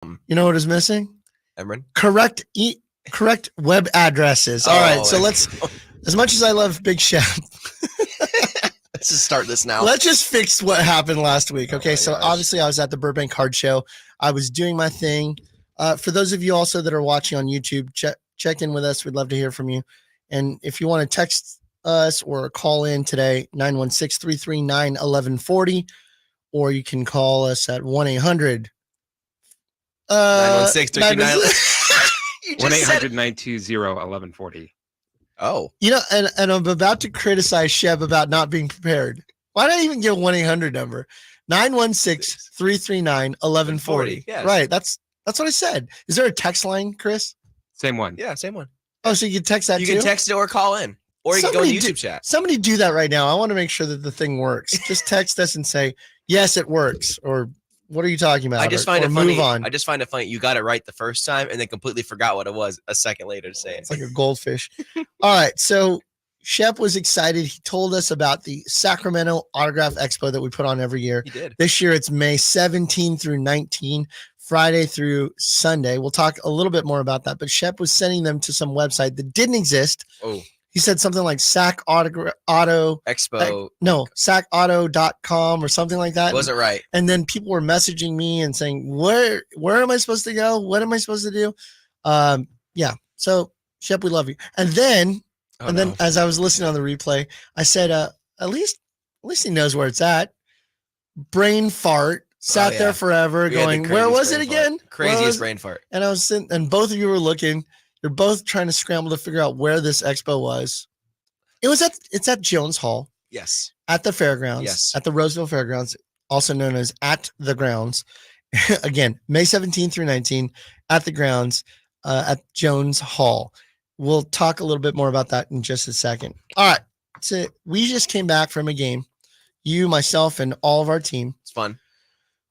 You know what is missing? Emran? Correct web addresses. All right, so let's. As much as I love Big Chef, let's just start this now. Let's just fix what happened last week. Okay, so obviously I was at the Burbank Card Show. I was doing my thing. For those of you also that are watching on YouTube, check in with us. We'd love to hear from you. And if you want to text us or call in today, 916-339-1140, or you can call us at 1-800. 916-339. 1-800-920-1140. Oh. You know, and I'm about to criticize Sheb about not being prepared. Why not even give 1-800 number? 916-339-1140. Yes. Right. That's what I said. Is there a text line, Chris? Same one. Yeah, same one. Oh, so you can text that too? You can text it or call in. Or you can go to YouTube chat. Somebody do that right now. I want to make sure that the thing works. Just text us and say, yes, it works. Or what are you talking about? I just find it funny. Move on. I just find it funny. You got it right the first time and then completely forgot what it was a second later to say it. It's like a goldfish. All right. So Shep was excited. He told us about the Sacramento Autograph Expo that we put on every year. He did. This year it's May 17 through 19, Friday through Sunday. We'll talk a little bit more about that. But Shep was sending them to some website that didn't exist. Oh. He said something like SacAuto Expo. No, SacAuto.com or something like that. Wasn't right. And then people were messaging me and saying, where am I supposed to go? What am I supposed to do? Yeah. So Shep, we love you. And then as I was listening on the replay, I said, at least he knows where it's at. Brain fart. Sat there forever going, where was it again? Craziest brain fart. And I was sitting, and both of you were looking. You're both trying to scramble to figure out where this expo was. It's at Jones Hall. Yes. At the fairgrounds. Yes. At the Roseville Fairgrounds, also known as At the Grounds. Again, May 17 through 19 at the grounds at Jones Hall. We'll talk a little bit more about that in just a second. All right. So we just came back from a game. You, myself, and all of our team. It's fun.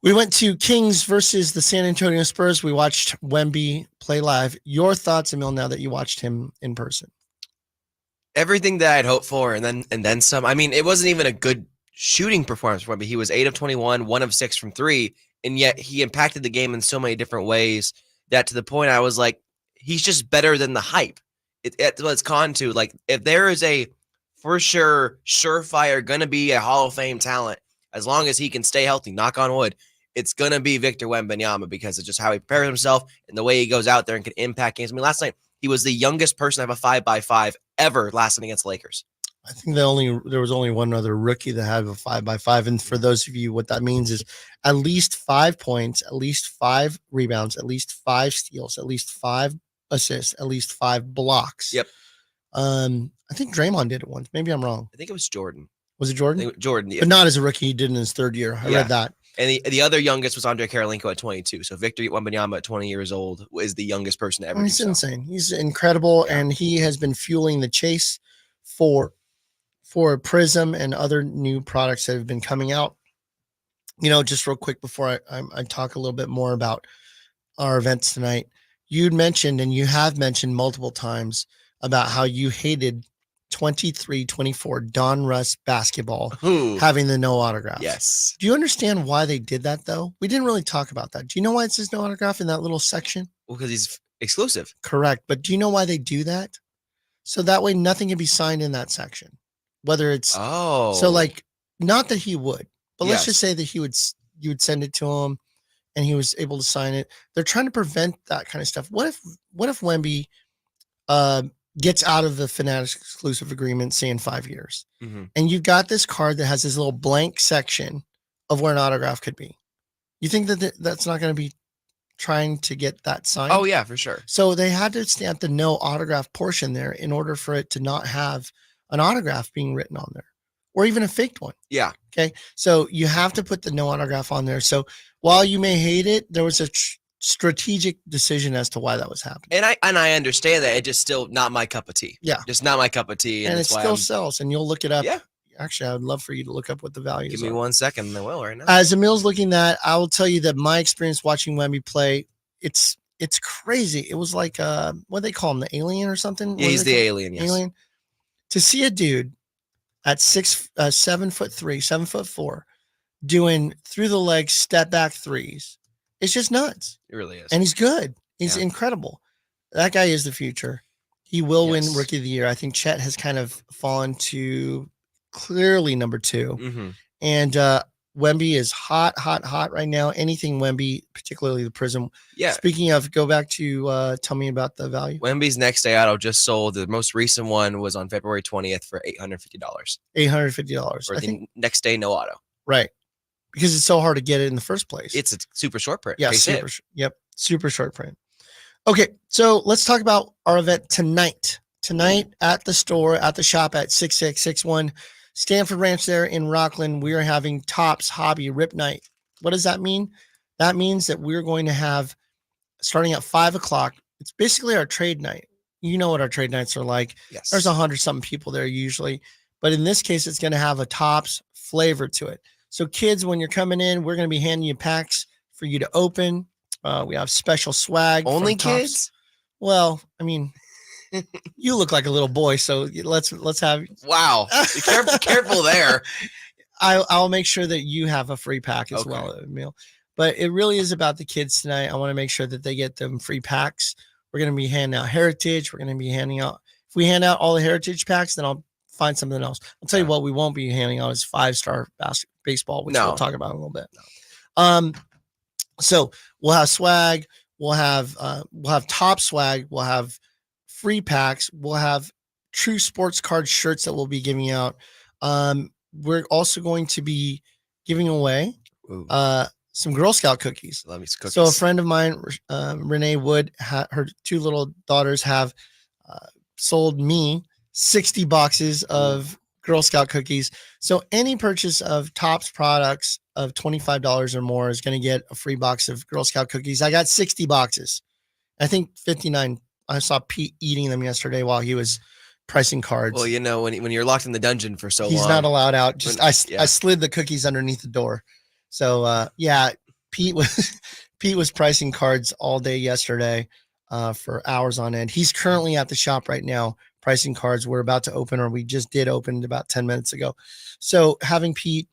We went to Kings versus the San Antonio Spurs. We watched Wemby play live. Your thoughts, Emil, now that you watched him in person? Everything that I'd hoped for, and then some. I mean, it wasn't even a good shooting performance for Wemby. He was 8 of 21, 1 of 6 from 3, and yet he impacted the game in so many different ways that to the point I was like, he's just better than the hype. It's what it's gone to. Like, if there is a for sure surefire going to be a Hall of Fame talent, as long as he can stay healthy, knock on wood, it's going to be Victor Wembanyama because it's just how he prepares himself and the way he goes out there and can impact games. I mean, last night, he was the youngest person to have a 5x5 ever last night against the Lakers. I think there was only one other rookie that had a 5x5. And for those of you, what that means is at least 5 points, at least 5 rebounds, at least 5 steals, at least 5 assists, at least 5 blocks. Yep. I think Draymond did it once. Maybe I'm wrong. I think it was Jordan. Was it Jordan? Jordan, yeah. But not as a rookie. He did in his 3rd year. I read that. And the other youngest was Andre Karolinko at 22. So Victor Wembanyama at 20 years old is the youngest person to ever. He's insane. He's incredible, and he has been fueling the chase for Prism and other new products that have been coming out. You know, just real quick before I talk a little bit more about our events tonight, you'd mentioned, and you have mentioned multiple times, about how you hated 23-24 Don Russ basketball having the no autograph. Yes. Do you understand why they did that, though? We didn't really talk about that. Do you know why it says no autograph in that little section? Well, because he's exclusive. Correct. But do you know why they do that? So that way nothing can be signed in that section. Whether it's so like, not that he would, but let's just say that you would send it to him and he was able to sign it. They're trying to prevent that kind of stuff. What if Wemby gets out of the Fanatics exclusive agreement, say in 5 years, and you've got this card that has this little blank section of where an autograph could be? You think that that's not going to be trying to get that signed? Oh yeah, for sure. So they had to stay at the no autograph portion there in order for it to not have an autograph being written on there, or even a faked one. Yeah. Okay. So you have to put the no autograph on there. So while you may hate it, there was a strategic decision as to why that was happening. And I understand that. It's just still not my cup of tea. Yeah. Just not my cup of tea. And it still sells, and you'll look it up. Yeah. Actually, I would love for you to look up what the values are. Give me 1 second and I will right now. As Emil's looking that, I will tell you that my experience watching Wemby play, it's crazy. It was like, what do they call him? The alien or something? Yeah, he's the alien. Yes. Alien. To see a dude at 7'3", 7'4", doing through the leg step back threes It's just nuts. It really is. And he's good. He's incredible. That guy is the future. He will win Rookie of the Year. I think Chet has kind of fallen to clearly number 2. Mm-hmm. And Wemby is hot right now. Anything Wemby, particularly the Prism. Yeah. Speaking of, go back to tell me about the value. Wemby's next day auto just sold. The most recent one was on February 20th for $850. $850. For the next day no auto. Right. Because it's so hard to get it in the first place. It's a super short print. Yeah, super short print. Okay, so let's talk about our event tonight. Tonight at the store, at the shop at 6661 Stanford Ranch there in Rockland, we are having Topps Hobby Rip Night. What does that mean? That means that we're going to have, starting at 5 o'clock, it's basically our trade night. You know what our trade nights are like. Yes. There's 100-something people there usually. But in this case, it's going to have a Topps flavor to it. So kids, when you're coming in, we're going to be handing you packs for you to open. We have special swag. Only kids? Well, I mean, you look like a little boy, so let's have. Wow, be careful there. I'll make sure that you have a free pack as well, Emil. But it really is about the kids tonight. I want to make sure that they get them free packs. We're going to be handing out Heritage. We're going to be handing out. If we hand out all the Heritage packs, then I'll find something else. I'll tell you what we won't be handing out is 5-star baseball, which we'll talk about in a little bit. So we'll have swag. We'll have top swag. We'll have free packs. We'll have true sports card shirts that we'll be giving out. We're also going to be giving away some Girl Scout cookies. Love me some cookies. So a friend of mine, Renee Wood, her 2 little daughters have sold me 60 boxes of Girl Scout cookies. So any purchase of Topps products of $25 or more is going to get a free box of Girl Scout cookies. I got 60 boxes. I think 59. I saw Pete eating them yesterday while he was pricing cards. Well, you know, when you're locked in the dungeon for so long. He's not allowed out. I slid the cookies underneath the door. So Pete was pricing cards all day yesterday for hours on end. He's currently at the shop right now pricing cards. We're about to open, or we just did open about 10 minutes ago. So having Pete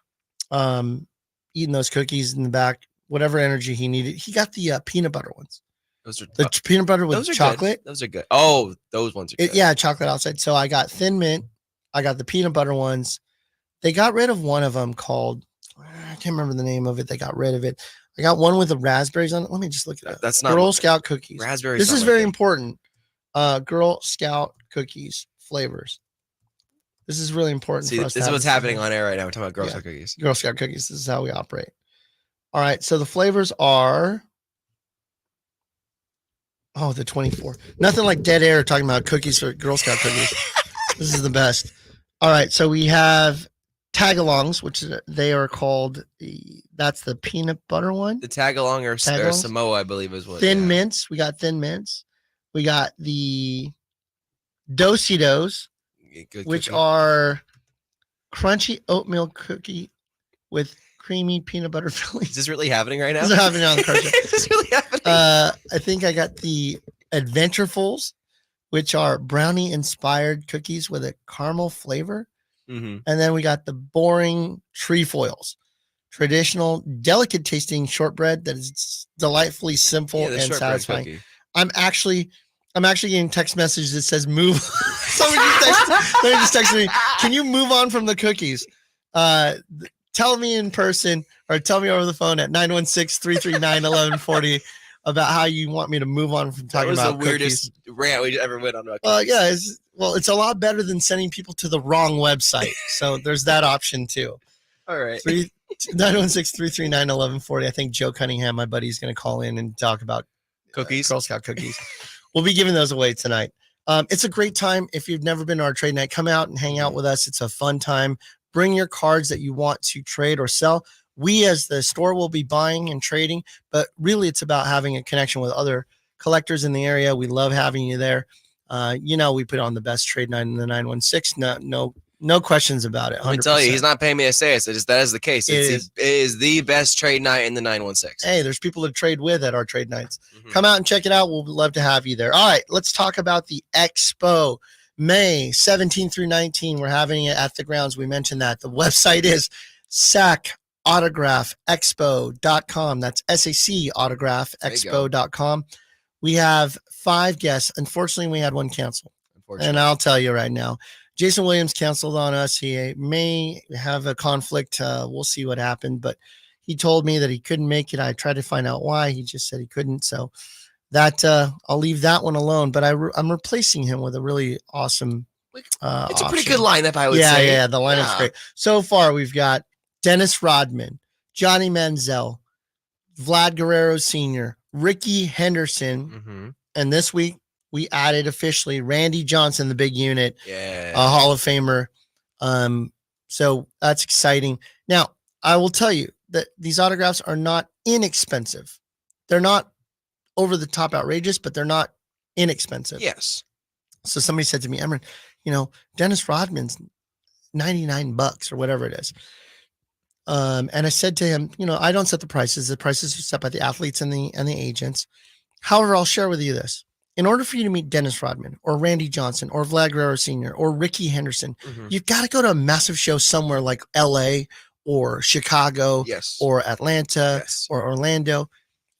eating those cookies in the back, whatever energy he needed, he got the peanut butter ones. Those are the peanut butter with chocolate. Good. Those are good. Oh, those ones are good. Yeah, chocolate outside. So I got Thin Mint. I got the peanut butter ones. They got rid of one of them called, I can't remember the name of it. They got rid of it. I got one with the raspberries on it. Let me just look it up. That's not Girl Scout cookies. Raspberries. This is very important. Girl Scout cookies flavors. This is really important. See, for us this is what's happening on air right now. We're talking about Girl Scout cookies. Girl Scout cookies. This is how we operate. All right. So the flavors are. Oh, the 24. Nothing like dead air talking about cookies for Girl Scout cookies. This is the best. All right. So we have tagalongs, which they are called. That's the peanut butter one. The tagalong or Samoa, I believe, is what. Thin mints. We got Thin Mints. We got the Dositos, which are crunchy oatmeal cookie with creamy peanut butter filling. Is this really happening right now? This is happening on the card. Is this really happening? I think I got the Adventurefuls, which are brownie inspired cookies with a caramel flavor. Mm-hmm. And then we got the boring trefoils, traditional, delicate tasting shortbread that is delightfully simple and satisfying. Cookie. I'm actually getting text messages that says move. Somebody just texted me. Can you move on from the cookies? Tell me in person or tell me over the phone at 916-339-1140 about how you want me to move on from talking about cookies. That was the weirdest rant we ever went on about cookies. Yeah, it's a lot better than sending people to the wrong website. So there's that option too. All right. 916-339-1140. I think Joe Cunningham, my buddy, is going to call in and talk about cookies, Girl Scout cookies. We'll be giving those away tonight. It's a great time. If you've never been to our trade night, come out and hang out with us. It's a fun time. Bring your cards that you want to trade or sell. We as the store will be buying and trading, but really it's about having a connection with other collectors in the area. We love having you there. We put on the best trade night in the 916. No questions about it. 100%. Let me tell you, he's not paying me to say it. That is the case. It is the best trade night in the 916. Hey, there's people to trade with at our trade nights. Mm-hmm. Come out and check it out. We'll love to have you there. All right, let's talk about the Expo. May 17 through 19. We're having it at the grounds. We mentioned that. The website is SAC SACAutographexpo.com. That's SACAutographexpo.com. We have 5 guests. Unfortunately, we had one cancel. And I'll tell you right now, Jason Williams canceled on us. He may have a conflict. We'll see what happened, but he told me that he couldn't make it. I tried to find out why. He just said he couldn't. So that I'll leave that one alone, but I'm replacing him with a really awesome it's a pretty good lineup, I would say. Yeah, the lineup's great. So far, we've got Dennis Rodman, Johnny Manziel, Vlad Guerrero Sr., Ricky Henderson, and this week we added officially Randy Johnson, the big unit, a Hall of Famer. So that's exciting. Now, I will tell you that these autographs are not inexpensive. They're not over the top outrageous, but they're not inexpensive. Yes. So somebody said to me, Emran, Dennis Rodman's $99 or whatever it is. And I said to him, I don't set the prices. The prices are set by the athletes and the agents. However, I'll share with you this. In order for you to meet Dennis Rodman or Randy Johnson or Vlad Guerrero Sr. or Ricky Henderson, you've got to go to a massive show somewhere like LA or Chicago or Atlanta or Orlando.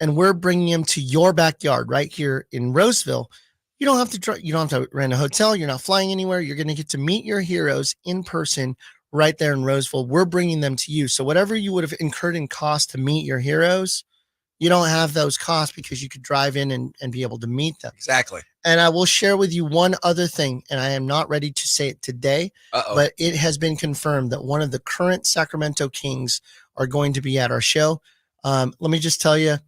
And we're bringing them to your backyard right here in Roseville. You don't have to rent a hotel. You're not flying anywhere. You're going to get to meet your heroes in person right there in Roseville. We're bringing them to you. So whatever you would have incurred in cost to meet your heroes, you don't have those costs because you could drive in and be able to meet them. Exactly. And I will share with you one other thing, and I am not ready to say it today, but it has been confirmed that one of the current Sacramento Kings are going to be at our show. Let me just tell you,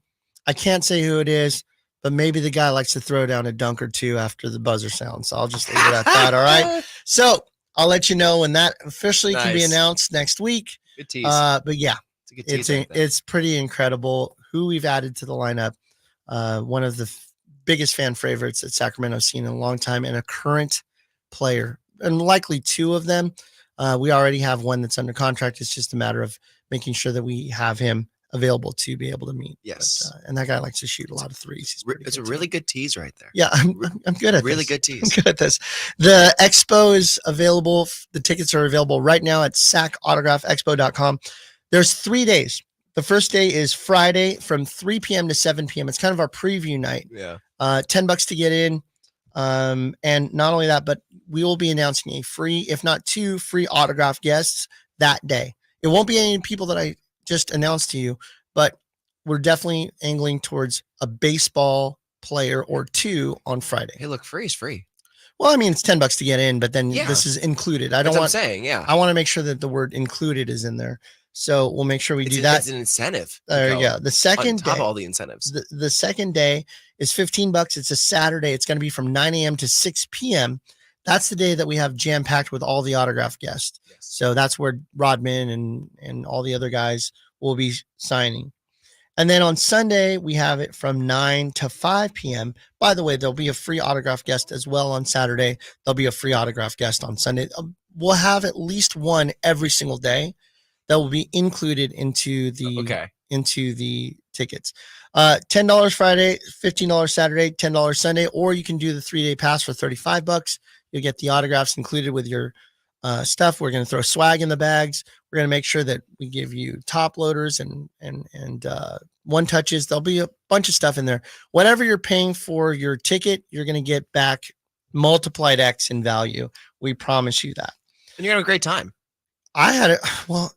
I can't say who it is, but maybe the guy likes to throw down a dunk or two after the buzzer sounds. So I'll just leave it at that. All right. So I'll let you know when that officially can be announced next week. Good tease. But yeah, it's a good tease. It's pretty incredible who we've added to the lineup. One of the biggest fan favorites that Sacramento's seen in a long time, and a current player, and likely 2 of them. We already have one that's under contract. It's just a matter of making sure that we have him available to be able to meet. Yes. But, and that guy likes to shoot a lot of threes. It's a really good tease right there. Yeah, I'm good at really this. good tease. I'm good at this. The expo is available. The tickets are available right now at SACAutographexpo.com. There's 3 days. The first day is Friday from 3 p.m. to 7 p.m. It's kind of our preview night. Yeah. $10 to get in. And not only that, but we will be announcing a free, if not 2 free autograph guests that day. It won't be any people that I just announced to you, but we're definitely angling towards a baseball player or 2 on Friday. Hey, look, free is free. Well, I mean, it's $10 to get in, but then this is included. I want to make sure that the word included is in there. So we'll make sure we do that. It's an incentive. There you go. The second day, on top of all the incentives. The second day is $15. It's a Saturday. It's going to be from 9 a.m. to 6 p.m. That's the day that we have jam-packed with all the autograph guests. Yes. So that's where Rodman and all the other guys will be signing. And then on Sunday, we have it from 9 to 5 p.m. By the way, there'll be a free autograph guest as well on Saturday. There'll be a free autograph guest on Sunday. We'll have at least one every single day that will be included into the tickets. $10 Friday, $15 Saturday, $10 Sunday, or you can do the 3-day pass for $35. You'll get the autographs included with your stuff. We're going to throw swag in the bags. We're going to make sure that we give you top loaders and one touches. There'll be a bunch of stuff in there. Whatever you're paying for your ticket, you're going to get back multiplied X in value. We promise you that. And you're going to have a great time. I had it. Well,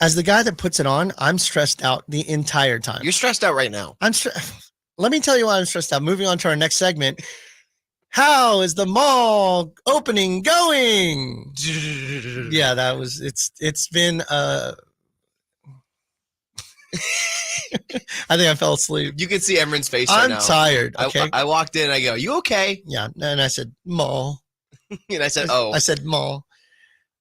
as the guy that puts it on, I'm stressed out the entire time. You're stressed out right now. Let me tell you why I'm stressed out. Moving on to our next segment. How is the mall opening going? Yeah, it's been I think I fell asleep. You can see Emran's face right now. I'm tired. Okay. I walked in and I go, "You okay?" Yeah. And I said, mall. And I said, "Oh." I said, mall.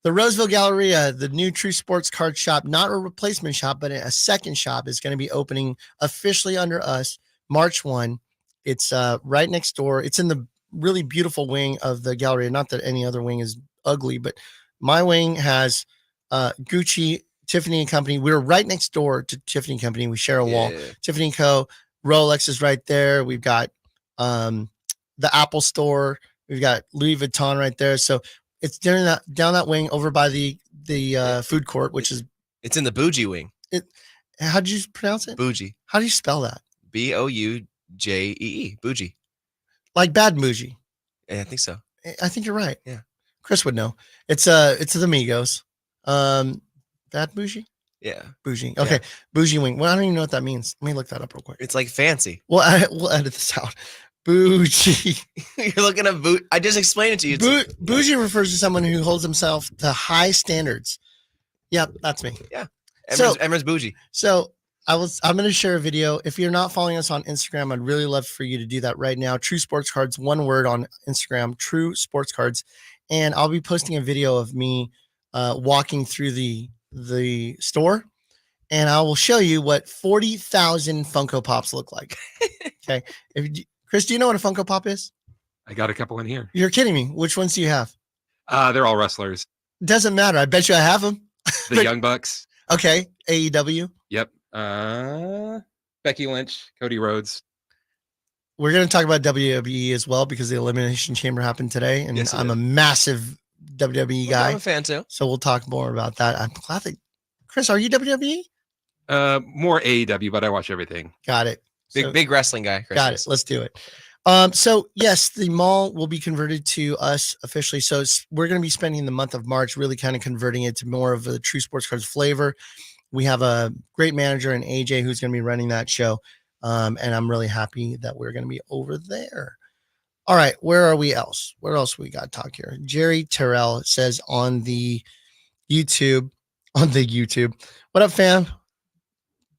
The Roseville Galleria, the new True Sports Card shop, not a replacement shop, but a second shop, is going to be opening officially under us March 1. It's right next door. It's in the really beautiful wing of the Galleria. Not that any other wing is ugly, but my wing has Gucci, Tiffany & Company. We're right next door to Tiffany & Company. We share a wall. Tiffany & Co. Rolex is right there. We've got the Apple store. We've got Louis Vuitton right there. So it's down that wing over by the food court, which is it's in the bougie wing. How do you pronounce it? Bougie. How do you spell that? Boujee. Bougie. Like bad bougie. Yeah, I think so. I think you're right. Yeah. Chris would know. It's the Migos. Bad bougie? Yeah. Bougie. Okay. Yeah. Bougie wing. Well, I don't even know what that means. Let me look that up real quick. It's like fancy. Well, we'll edit this out. Bougie. You're looking at bougie. I just explained it to you. Bougie refers to someone who holds himself to high standards. Yep, that's me. Yeah. Emmer's bougie. So I'm going to share a video. If you're not following us on Instagram, I'd really love for you to do that right now. True Sports Cards, one word on Instagram, True Sports Cards. And I'll be posting a video of me walking through the store, and I will show you what 40,000 Funko Pops look like. Okay. Chris, do you know what a Funko Pop is? I got a couple in here. You're kidding me. Which ones do you have? They're all wrestlers. Doesn't matter. I bet you I have them. The Young Bucks. Okay. AEW. Yep. Becky Lynch, Cody Rhodes. We're going to talk about WWE as well because the Elimination Chamber happened today, and yes, I'm a massive WWE guy. I'm a fan too. So we'll talk more about that. I'm glad that Chris, are you WWE? More AEW, but I watch everything. Got it. Big wrestling guy. Chris got it. Let's do it. So yes, the mall will be converted to us officially. So we're going to be spending the month of March really kind of converting it to more of a True Sports Cards flavor. We have a great manager in AJ who's going to be running that show. And I'm really happy that we're going to be over there. All right. Where are we else? Where else we got to talk here? Jerry Terrell says on the YouTube, what up, fam?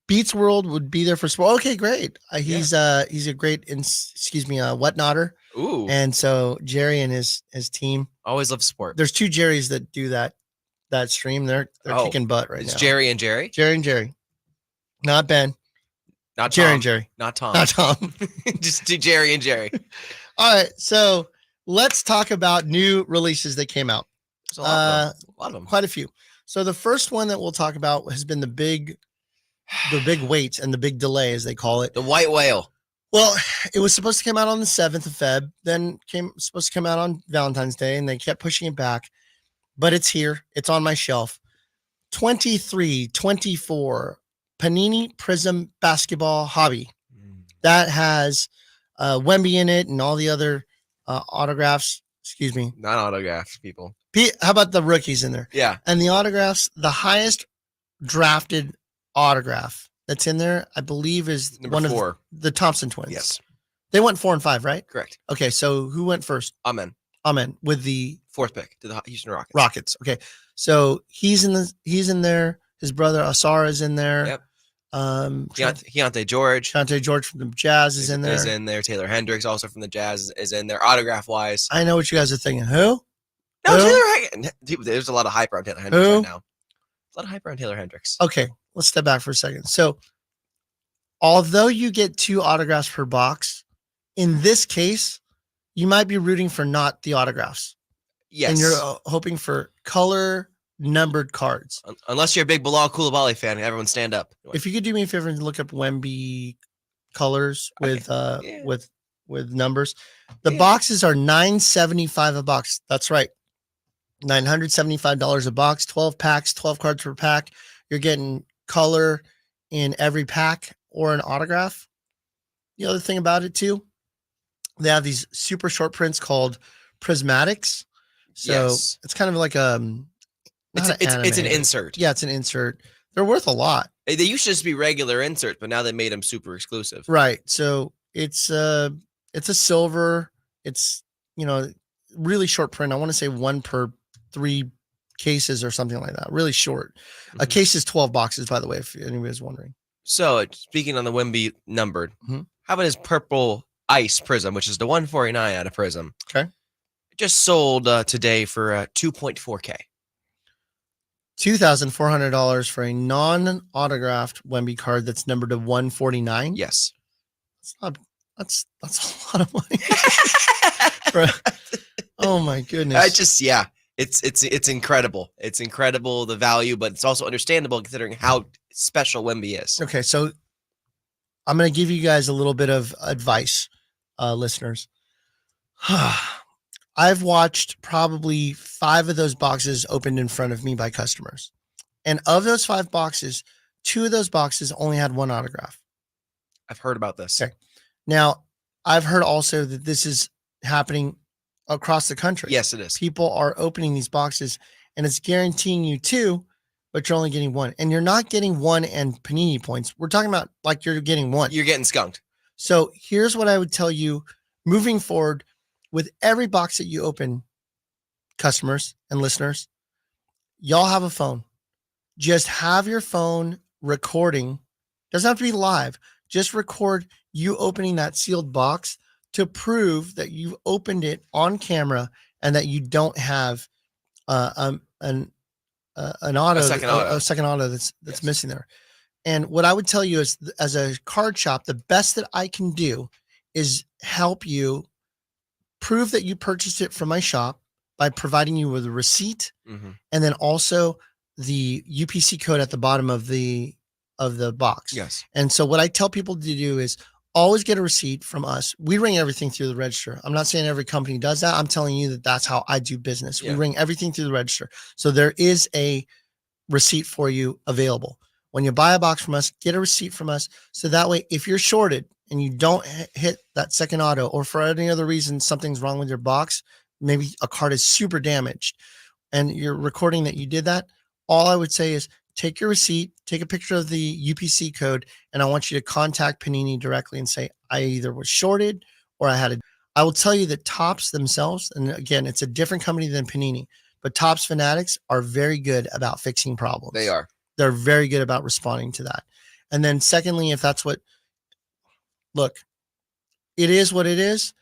Beats World would be there for sport. Okay, great. He's a great, whatnotter. Ooh. And so Jerry and his team always love sport. There's two Jerrys that do that stream. They're kicking butt right now. It's Jerry and Jerry. Jerry and Jerry, not Ben. Not Jerry Tom. and Jerry. Not Tom. Not Tom. Just do Jerry and Jerry. All right. So let's talk about new releases that came out. There's a lot of them. Quite a few. So the first one that we'll talk about has been the big wait and the big delay, as they call it. The White Whale. Well, it was supposed to come out on the 7th of Feb, then supposed to come out on Valentine's Day, and they kept pushing it back. But it's here. It's on my shelf. 23/24 Panini Prism Basketball Hobby. That has Wemby in it and all the other autographs. Excuse me. Not autographs, people. How about the rookies in there? Yeah. And the autographs, the highest drafted autograph that's in there, I believe, is Number 4. of the Thompson twins. Yes. They went 4 and 5, right? Correct. Okay, so who went first? Amen. With the 4th pick to the Houston Rockets. Rockets. Okay. So he's in there. His brother Asar is in there. Yep. Keontae George from the Jazz is in there. Is in there. Taylor Hendricks, also from the Jazz, is in there. Autograph wise, I know what you guys are thinking. Who? No, Taylor. There's a lot of hype around Taylor Hendricks right now. A lot of hype around Taylor Hendricks. Okay, let's step back for a second. So, although you get 2 autographs per box, in this case, you might be rooting for not the autographs. Yes, and you're hoping for color numbered cards. Unless you're a big Bilal Coulibaly fan, everyone stand up. If you could do me a favor and look up Wemby colors with numbers. The boxes are $975 a box. That's right. $975 a box, 12 packs, 12 cards per pack. You're getting color in every pack or an autograph. The other thing about it too, they have these super short prints called prismatics. So it's kind of like it's an insert. Yeah, it's an insert. They're worth a lot. They used to just be regular inserts, but now they made them super exclusive. Right. So it's a silver. It's really short print. I want to say 1 per 3 cases or something like that. Really short. A case is 12 boxes, by the way, if anybody's wondering. So speaking on the Wemby numbered, how about his purple ice prism, which is the 149 out of Prism? Okay. It just sold today for $2.4K. $2,400 for a non-autographed Wemby card that's numbered to 149. Yes. That's a lot of money. Oh my goodness. It's incredible. It's incredible, the value, but it's also understandable considering how special Wemby is. Okay, so I'm going to give you guys a little bit of advice, listeners. I've watched probably 5 of those boxes opened in front of me by customers. And of those 5 boxes, 2 of those boxes only had 1 autograph. I've heard about this. Okay. Now, I've heard also that this is happening across the country. Yes, it is. People are opening these boxes and it's guaranteeing you 2, but you're only getting 1. And you're not getting 1 and Panini points. We're talking about like you're getting 1. You're getting skunked. So here's what I would tell you moving forward with every box that you open, customers and listeners, y'all have a phone. Just have your phone recording. Doesn't have to be live. Just record you opening that sealed box to prove that you opened it on camera and that you don't have an auto, A second auto. that's Yes. missing there. And what I would tell you is, as a card shop, the best that I can do is help you prove that you purchased it from my shop by providing you with a receipt, Mhm. and then also the UPC code at the bottom of the box. Yes. And so what I tell people to do is always get a receipt from us. We ring everything through the register. I'm not saying every company does that. I'm telling you that that's how I do business. Yeah. We ring everything through the register. So there is a receipt for you available. When you buy a box from us, get a receipt from us. So that way, if you're shorted and you don't hit that second auto, or for any other reason, something's wrong with your box, maybe a card is super damaged and you're recording that you did that, all I would say is take your receipt, take a picture of the UPC code, and I want you to contact Panini directly and say, I either was shorted or I will tell you that Topps themselves, and again, it's a different company than Panini, but Topps Fanatics are very good about fixing problems. They are. They're very good about responding to that. And then secondly, if that's look, it is what it is.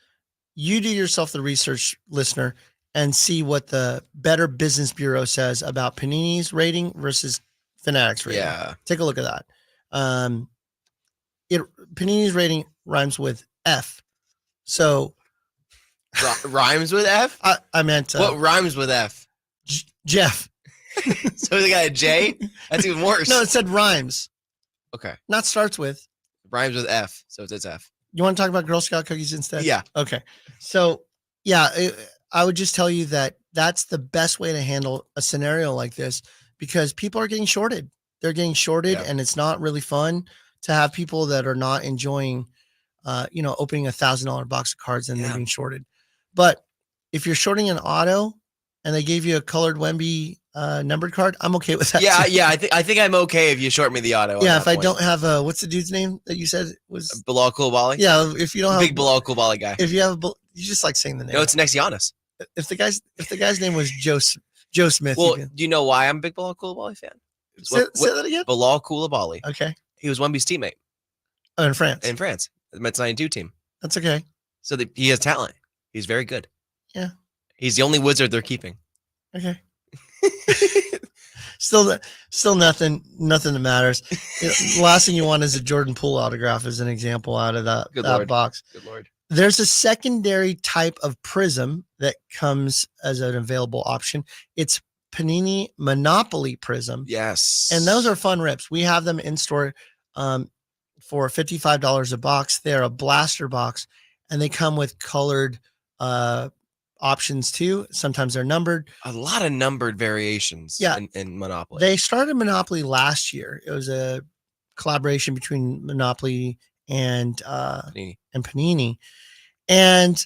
You do yourself the research, listener, and see what the Better Business Bureau says about Panini's rating versus Fanatics rating. Yeah. Take a look at that. Panini's rating rhymes with F. So Rhymes with F? I meant What rhymes with F? Jeff. So they got a J? That's even worse. No, it said rhymes. Okay. Not starts with. Rhymes with F. So it's F. You want to talk about Girl Scout cookies instead? Yeah. Okay. So, yeah, I would just tell you that that's the best way to handle a scenario like this, because people are getting shorted. They're getting shorted, Yeah. and it's not really fun to have people that are not enjoying, opening $1,000 box of cards and they're Yeah. being shorted. But if you're shorting an auto and they gave you a colored Wemby numbered card, I'm okay with that. Yeah, too. yeah. I think I'm okay if you short me the auto. Yeah, if I don't have what's the dude's name that you said was? Bilal Koulibaly. Yeah, if you don't have Big Bilal Koulibaly guy. if you have you just like saying the name. No, it's next Giannis. If the guy's name was Joe Smith. Well, do you know why I'm a big Bilal Koulibaly fan? say that again. Bilal Koulibaly. Okay. He was Wemby's teammate Oh, in France. in France, the Mets 92 team. That's okay. So he has talent. He's very good. Yeah. He's the only wizard they're keeping. Okay. Still nothing that matters. The last thing you want is a Jordan Poole autograph as an example out of that Lord. box. Good Lord. There's a secondary type of prism that comes as an available option. It's Panini Monopoly Prism. Yes. And those are fun rips. We have them in store for $55 a box. They're a blaster box, and they come with colored options too. Sometimes they're numbered. a lot of numbered variations Yeah. in Monopoly. They started Monopoly last year. It was a collaboration between Monopoly and Panini. Panini. And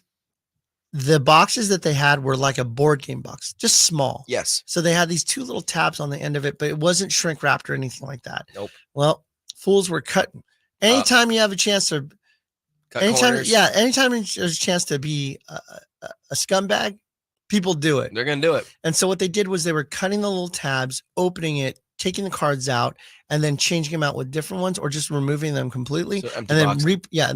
the boxes that they had were like a board game box, just small. Yes. So they had these 2 little tabs on the end of it, but it wasn't shrink wrapped or anything like that. Nope. Well, fools were cutting. Anytime you have a chance to, Cut anytime corners. there's a chance to be a scumbag, people do it. They're going to do it. And so what they did was they were cutting the little tabs, opening it, taking the cards out, and then changing them out with different ones, or just removing them completely, So and empty then box.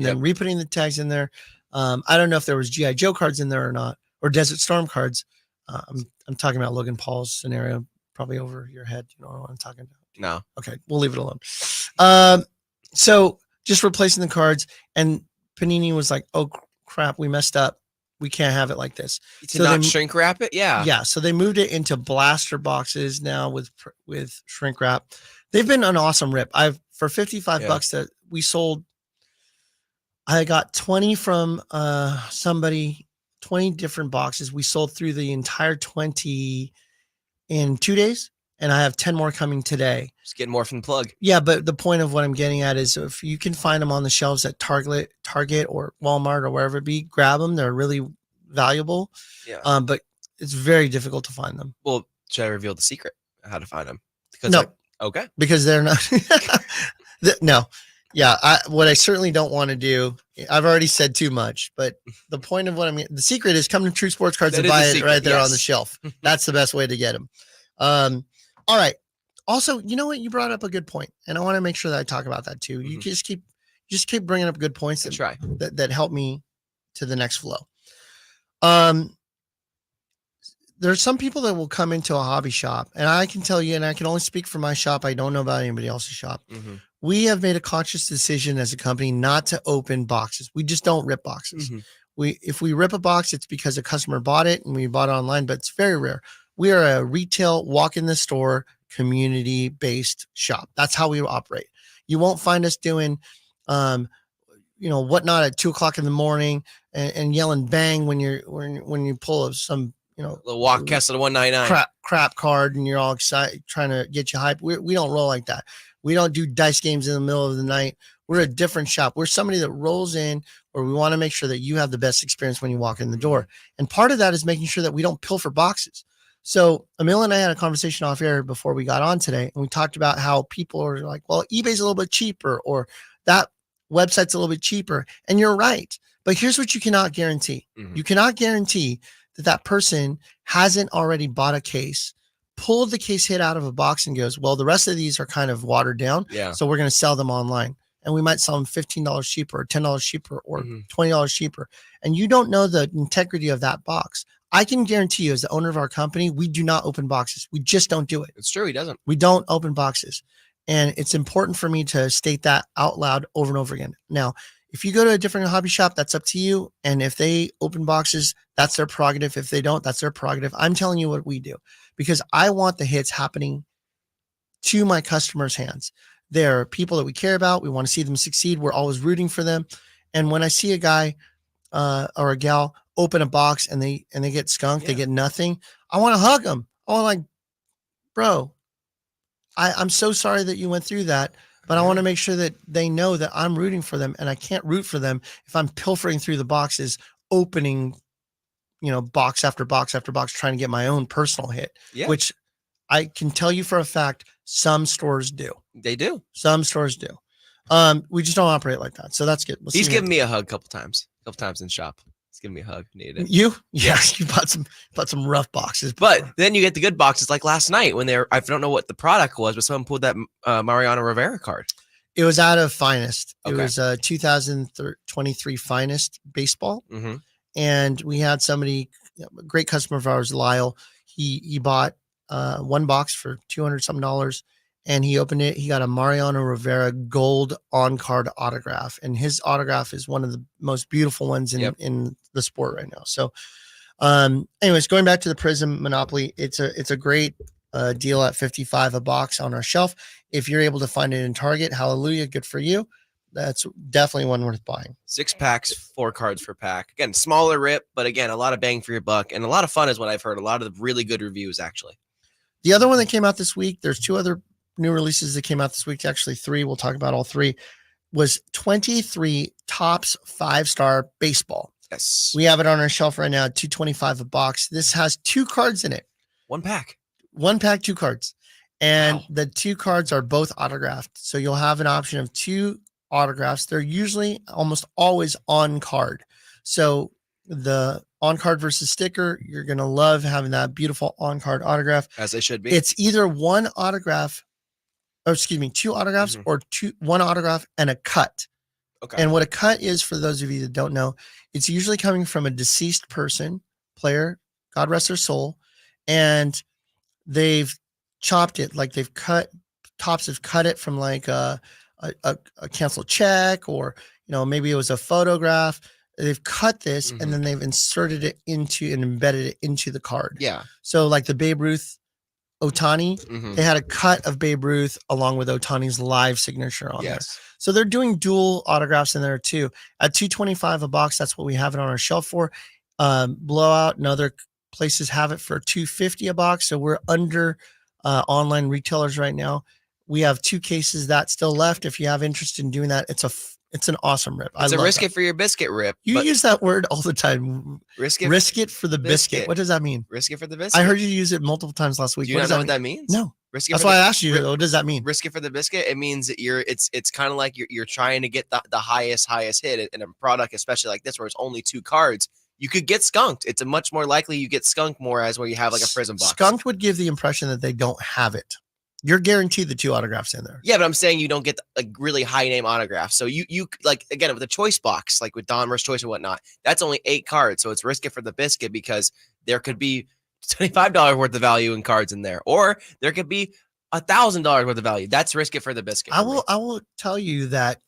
then re-putting the tags in there. I don't know if there was GI Joe cards in there or not, or Desert Storm cards. I'm talking about Logan Paul's scenario, probably over your head. You know what I'm talking about? No. Okay, we'll leave it alone. So just replacing the cards, and Panini was like, "Oh crap, we messed up. We can't have it like this." To So not they- shrink wrap it? Yeah. Yeah, so they moved it into blaster boxes now with shrink wrap. They've been an awesome rip. For $55 that we sold. I got 20 from somebody, 20 different boxes. We sold through the entire 20 in 2 days. and I have 10 more coming today. Just getting more from the plug. Yeah, but the point of what I'm getting at is if you can find them on the shelves at Target or Walmart or wherever it be, grab them. They're really valuable. Yeah. But it's very difficult to find them. Well, should I reveal the secret how to find them? No. Okay. Because they're not. No. Yeah. What I certainly don't want to do, I've already said too much, but the point of what the secret is come to True Sports Cards and buy it right there on the shelf. That's the best way to get them. All right. Also, you know what? You brought up a good point, and I want to make sure that I talk about that too. You just keep bringing up good points that help me to the next flow. There's some people that will come into a hobby shop, and I can tell you, and I can only speak for my shop. I don't know about anybody else's shop. We have made a conscious decision as a company not to open boxes. We just don't rip boxes. If we rip a box, it's because a customer bought it and we bought it online, but it's very rare. We are a retail walk in the store, community-based shop. That's how we operate. You won't find us doing, whatnot at 2:00 in the morning and yelling bang when you pull some, the walk Kessler to 199 crap card and you're all excited trying to get you hyped. We don't roll like that. We don't do dice games in the middle of the night. We're a different shop. We're somebody that rolls in where we want to make sure that you have the best experience when you walk in the door. And part of that is making sure that we don't pilfer boxes. So Emil and I had a conversation off air before we got on today, and we talked about how people are like, well, eBay's a little bit cheaper or that website's a little bit cheaper. And you're right. But here's what you cannot guarantee. You cannot guarantee that person hasn't already bought a case, pulled the case hit out of a box and goes, well, the rest of these are kind of watered down. Yeah. So we're going to sell them online. And we might sell them $15 cheaper or $10 cheaper or $20 cheaper. And you don't know the integrity of that box. I can guarantee you as the owner of our company, we do not open boxes. We just don't do it. It's true. He doesn't. We don't open boxes. And it's important for me to state that out loud over and over again. Now, if you go to a different hobby shop, that's up to you. And if they open boxes, that's their prerogative. If they don't, that's their prerogative. I'm telling you what we do because I want the hits happening to my customers' hands. They're people that we care about. We want to see them succeed. We're always rooting for them. And when I see a guy or a gal open a box and they get skunked, they get nothing, I want to hug them. I want bro, I'm so sorry that you went through that. But I want to make sure that they know that I'm rooting for them, and I can't root for them if I'm pilfering through the boxes, opening, box after box after box, trying to get my own personal hit, which I can tell you for a fact, some stores do. They do. Some stores do. We just don't operate like that. So that's good. He's given me a hug a couple times in shop. He's giving me a hug. Needed it. You? Yes. You bought some rough boxes. But then you get the good boxes like last night when I don't know what the product was, but someone pulled that Mariano Rivera card. It was out of Finest. Okay. It was a 2023 Finest baseball. And we had somebody, a great customer of ours, Lyle. He bought one box for $200 something, and he opened it. He got a Mariano Rivera gold on-card autograph, and his autograph is one of the most beautiful ones in the sport right now. So, anyways, going back to the Prism Monopoly, it's a great deal at $55 a box on our shelf. If you're able to find it in Target, hallelujah, good for you. That's definitely one worth buying. 6 packs, 4 cards per pack. Again, smaller rip, but again, a lot of bang for your buck and a lot of fun is what I've heard. A lot of the really good reviews, actually. The other one that came out this week, there's 2 other new releases that came out this week. Actually, 3. We'll talk about all 3. Was 23 Topps 5-star baseball. Yes. We have it on our shelf right now at $225 a box. This has 2 cards in it. 1 pack. 1 pack, 2 cards. And the 2 cards are both autographed. So you'll have an option of 2 autographs. They're usually almost always on card. So the on card versus sticker, you're going to love having that beautiful on card autograph. As they should be. It's either 1 autograph, or 2 autographs, or 1 autograph and a cut. Okay. And what a cut is, for those of you that don't know, it's usually coming from a deceased person, player, God rest their soul, and they've chopped it, like they've cut, Topps have cut it from like a canceled check, or maybe it was a photograph. They've cut this and then they've inserted it into and embedded it into the card. Yeah. So like the Babe Ruth Ohtani, they had a cut of Babe Ruth along with Ohtani's live signature on there. So they're doing dual autographs in there too. At $225 a box, that's what we have it on our shelf for. Blowout and other places have it for $250 a box. So we're under online retailers right now. We have 2 cases that still left. If you have interest in doing that, it's an awesome rip. It's a risk it for your biscuit rip. You use that word all the time. Risk it for the biscuit. What does that mean? Risk it for the biscuit. I heard you use it multiple times last week. Do you not know what that means? No. That's why I asked you. What does that mean? Risk it for the biscuit. It means that it's kind of like you're trying to get the highest hit in a product, especially like this, where it's only 2 cards. You could get skunked. It's a much more likely you get skunked more as where you have like a prison box. Skunked would give the impression that they don't have it. You're guaranteed the 2 autographs in there. Yeah, but I'm saying you don't get a really high name autograph. So you like, again, with the choice box, like with Donruss Choice and whatnot, that's only 8 cards. So it's risk it for the biscuit because there could be $25 worth of value in cards in there, or there could be $1,000 worth of value. That's risk it for the biscuit. I will tell you that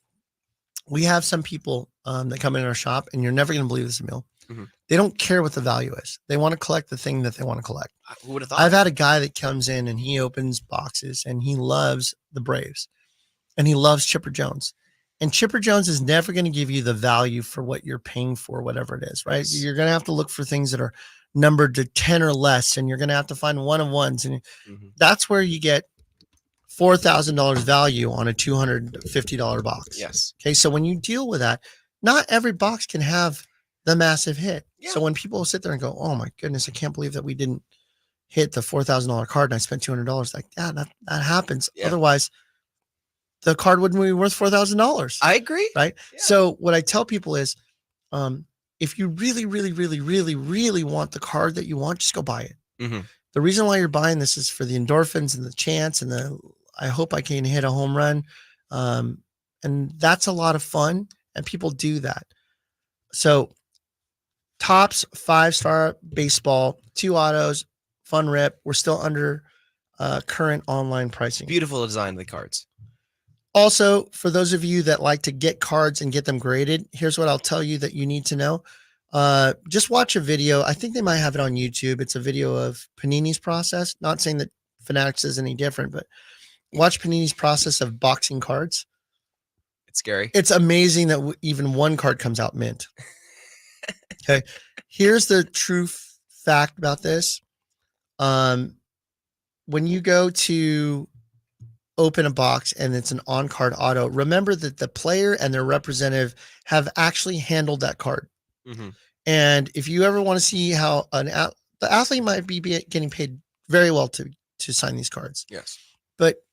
we have some people that come in our shop, and you're never going to believe this, Emil. Mm-hmm. They don't care what the value is. They want to collect the thing that they want to collect. Who would have thought? I've had a guy that comes in and he opens boxes and he loves the Braves and he loves Chipper Jones. And Chipper Jones is never going to give you the value for what you're paying for, whatever it is, right? Yes. You're going to have to look for things that are numbered to 10 or less, and you're going to have to find 1 of 1s. And that's where you get $4,000 value on a $250 box. Yes. Okay. So when you deal with that, not every box can have the massive hit. Yeah. So when people sit there and go, oh my goodness, I can't believe that we didn't hit the $4,000 card and I spent $200. Like, yeah, that happens. Yeah. Otherwise, the card wouldn't be worth $4,000. I agree. Right. Yeah. So what I tell people is, if you really, really, really, really, really want the card that you want, just go buy it. Mm-hmm. The reason why you're buying this is for the endorphins and the chance and I hope I can hit a home run. And that's a lot of fun, and people do that. So Topps 5-star baseball, 2 autos, fun rip. We're still under current online pricing. Beautiful design of the cards. Also, for those of you that like to get cards and get them graded, here's what I'll tell you that you need to know. Just watch a video. I think they might have it on YouTube. It's a video of Panini's process. Not saying that Fanatics is any different, but watch Panini's process of boxing cards. It's scary. It's amazing that even 1 card comes out mint. Okay. Here's the true fact about this. When you go to open a box and it's an on-card auto, remember that the player and their representative have actually handled that card. Mm-hmm. And if you ever want to see how the athlete might be getting paid very well to sign these cards. Yes. But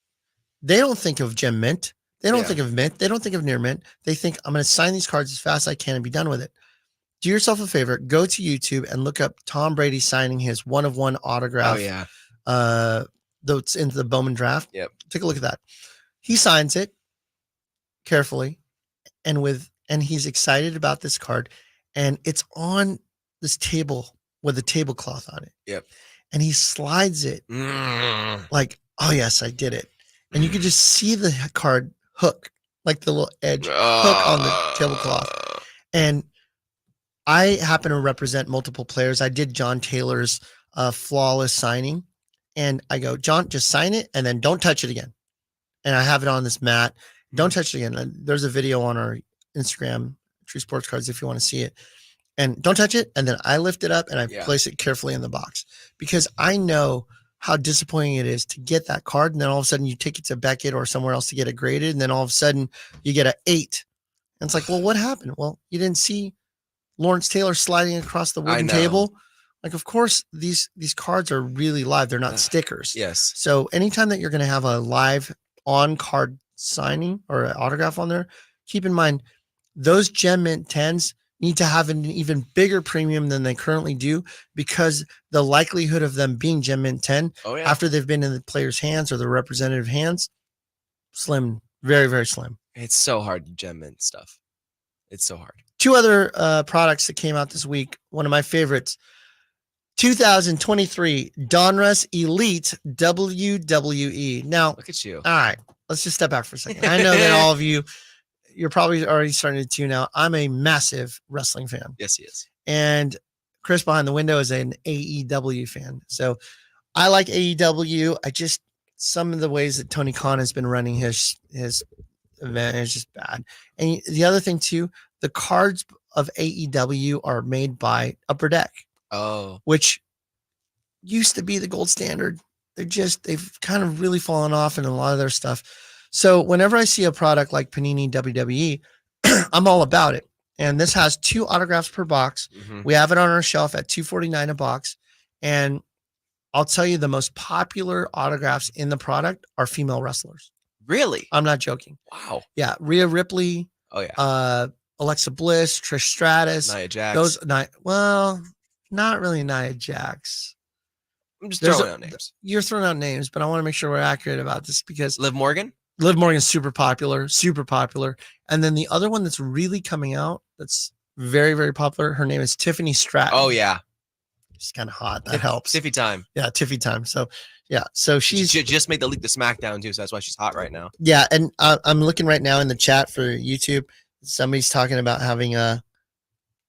they don't think of gem mint. They don't think of mint. They don't think of near mint. They think, I'm going to sign these cards as fast as I can and be done with it. Do yourself a favor. Go to YouTube and look up Tom Brady signing his 1-of-1 autograph. Oh, yeah. That's into the Bowman draft. Yep. Take a look at that. He signs it carefully and he's excited about this card. And it's on this table with a tablecloth on it. Yep. And he slides it like, oh, yes, I did it. And you could just see the card hook, like the little edge hook on the tablecloth. And I happen to represent multiple players. I did John Taylor's flawless signing. And I go, John, just sign it and then don't touch it again. And I have it on this mat. Don't touch it again. And there's a video on our Instagram, True Sports Cards, if you want to see it. And don't touch it. And then I lift it up and I place it carefully in the box because I know how disappointing it is to get that card. And then all of a sudden you take it to Beckett or somewhere else to get it graded. And then all of a sudden you get an 8. And it's like, well, what happened? Well, you didn't see Lawrence Taylor sliding across the wooden table. Like, of course, these cards are really live. They're not stickers. Yes. So anytime that you're going to have a live on-card signing or an autograph on there, keep in mind those Gem Mint 10s need to have an even bigger premium than they currently do because the likelihood of them being Gem Mint 10 after they've been in the player's hands or the representative hands, slim, very, very slim. It's so hard to Gem Mint stuff. It's so hard. 2 other products that came out this week. One of my favorites, 2023 Donruss Elite WWE. Now, look at you. All right, let's just step back for a second. I know that all of you're probably already starting to tune out. I'm a massive wrestling fan. Yes, he is. And Chris behind the window is an AEW fan. So I like AEW. Some of the ways that Tony Khan has been running his event is just bad. And the other thing too, the cards of AEW are made by Upper Deck. Oh, which used to be the gold standard. they've kind of really fallen off in a lot of their stuff. So whenever I see a product like Panini WWE, I'm all about it. And this has 2 autographs per box. Mm-hmm. We have it on our shelf at $249 a box. And I'll tell you, the most popular autographs in the product are female wrestlers. Really? I'm not joking. Wow. Yeah. Rhea Ripley. Oh yeah. Alexa Bliss, Trish Stratus. Nia Jax. Not really Nia Jax. I'm just throwing out names. You're throwing out names, but I want to make sure we're accurate about this because Liv Morgan. Liv Morgan's super popular. And then the other one that's really coming out that's very, very popular, her name is Tiffany Stratton. Oh, yeah. She's kind of hot. That helps. Tiffy time. Yeah, Tiffy time. So, yeah. So she just made the leap to SmackDown, too, so that's why she's hot right now. Yeah, and I'm looking right now in the chat for YouTube. Somebody's talking about having a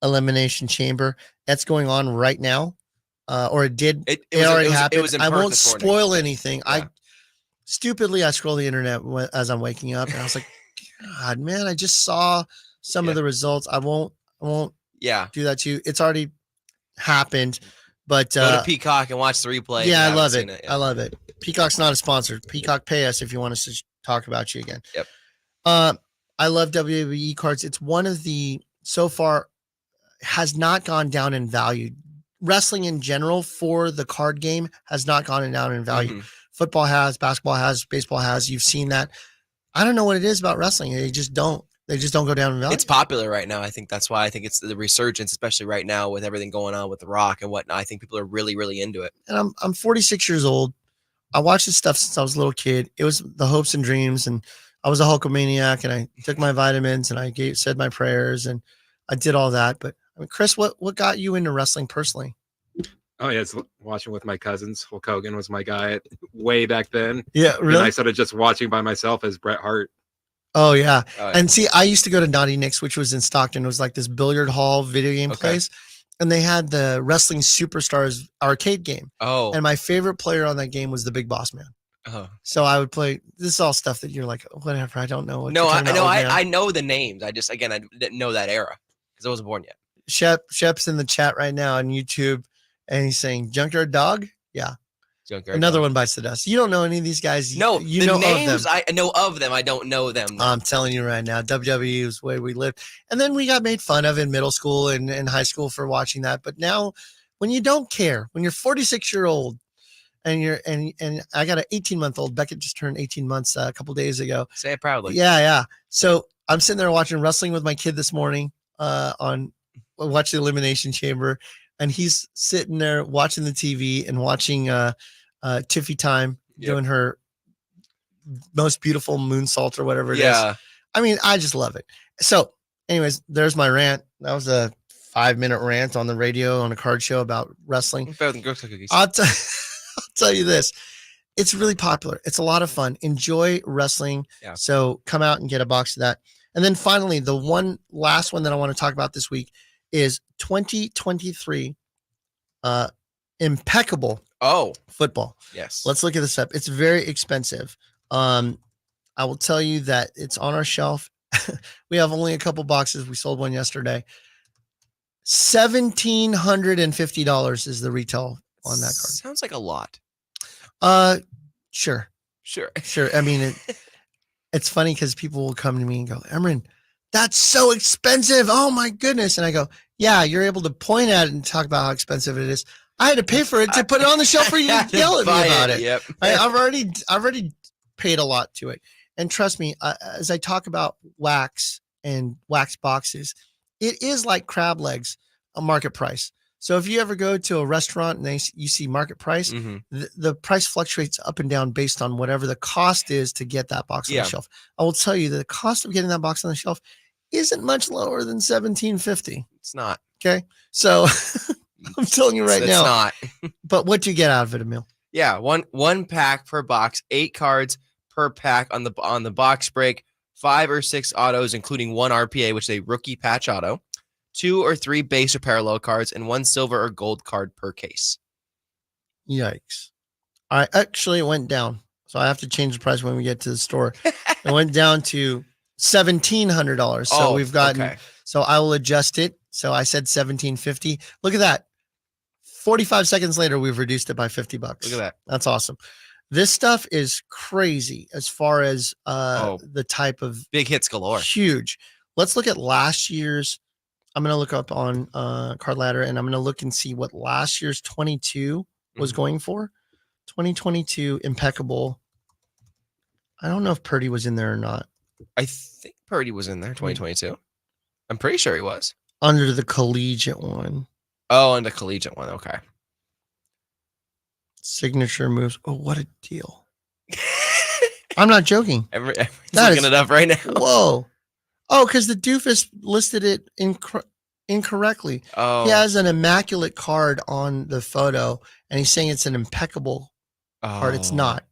elimination chamber. That's going on right now. Or it did. It already happened. It was in I Perth won't this morning. spoil anything. Yeah. I scroll the internet as I'm waking up, and I was like, God, man, I just saw some of the results. I won't do that to you. It's already happened, but go to Peacock and watch the replay. Yeah, I love it. I love it. Peacock's not a sponsor. Peacock, pay us if you want us to talk about you again. Yep. I love WWE cards. It's one of the, so far, has not gone down in value. Wrestling in general for the card game has not gone down in value. Mm-hmm. Football has, basketball has, baseball has. You've seen that. I don't know what it is about wrestling. They just don't go down in value. It's popular right now. I think that's why I think it's the resurgence, especially right now with everything going on with The Rock and whatnot. I think people are really, really into it. And I'm 46 years old. I watched this stuff since I was a little kid. It was the hopes and dreams, and I was a Hulkamaniac, and I took my vitamins, and I said my prayers, and I did all that. But I mean, Chris, what got you into wrestling personally? Oh yeah, it's watching with my cousins. Hulk Hogan was my guy way back then. Yeah, really. And I started just watching by myself as Bret Hart. Oh yeah. And see, I used to go to Naughty Nick's, which was in Stockton. It was like this billiard hall video game place, and they had the Wrestling Superstars arcade game. Oh. And my favorite player on that game was the Big Boss Man. Oh. So I would play. This is all stuff that you're like, whatever. I don't know. What no, I know. I know the names. I didn't know that era because I wasn't born yet. Shep's in the chat right now on YouTube, and he's saying Junkyard Dog. Yeah. Another one bites the dust. You don't know any of these guys. No, you know names. of them. I know of them. I don't know them. I'm telling you right now, WWE was where we lived. And then we got made fun of in middle school and high school for watching that. But now, when you don't care, when you're 46-year-old, and I got an 18-month-old. Beckett just turned 18 months a couple days ago. Say it proudly. Yeah. So I'm sitting there watching wrestling with my kid this morning watch the Elimination Chamber, and he's sitting there watching the TV and watching Tiffy Time doing her most beautiful moonsault or whatever it is. I mean, I just love it. So anyways, there's my rant. That was a 5-minute rant on the radio on a card show about wrestling. Better than Ghost Cookies. I'll tell you this. It's really popular. It's a lot of fun. Enjoy wrestling. Yeah. So come out and get a box of that. And then finally, the last one that I want to talk about this week is 2023 impeccable football. Yes. Let's look at this up. It's very expensive. I will tell you that it's on our shelf. We have only a couple boxes. We sold one yesterday. $1,750 is the retail on that card. Sounds like a lot. Sure. I mean, it's funny because people will come to me and go, Emran, that's so expensive. Oh my goodness. And I go, yeah, you're able to point at it and talk about how expensive it is. I had to pay for it to put it on the shelf for you to yell at me about it. Yep. I've already paid a lot to it. And trust me, as I talk about wax and wax boxes, it is like crab legs, a market price. So if you ever go to a restaurant and you see market price, the price fluctuates up and down based on whatever the cost is to get that box on the shelf. I will tell you that the cost of getting that box on the shelf isn't much lower than $1,750. It's not. Okay. So I'm telling you right now. It's not. But what do you get out of it, Emil? Yeah, one pack per box, 8 cards per pack on the box break, 5 or 6 autos, including 1 RPA, which is a rookie patch auto, 2 or 3 base or parallel cards, and 1 silver or gold card per case. Yikes. It went down. So I have to change the price when we get to the store. It went down to $1,700. So we've gotten, so I will adjust it. So I said $1,750. Look at that. 45 seconds later, we've reduced it by $50. Look at that. That's awesome. This stuff is crazy as far as the type of big hits galore. Huge. Let's look at last year's. I'm going to look up on Card Ladder, and I'm going to look and see what last year's 22 was going for. 2022 impeccable. I don't know if Purdy was in there or not. I think Purdy was in there, 2022. I'm pretty sure he was. Under the collegiate one. Oh, and the collegiate one. Okay. Signature moves. Oh, what a deal. I'm not joking. Everyone's looking it up right now. Whoa. Oh, because the doofus listed it incorrectly. Oh. He has an immaculate card on the photo, and he's saying it's an impeccable card. It's not.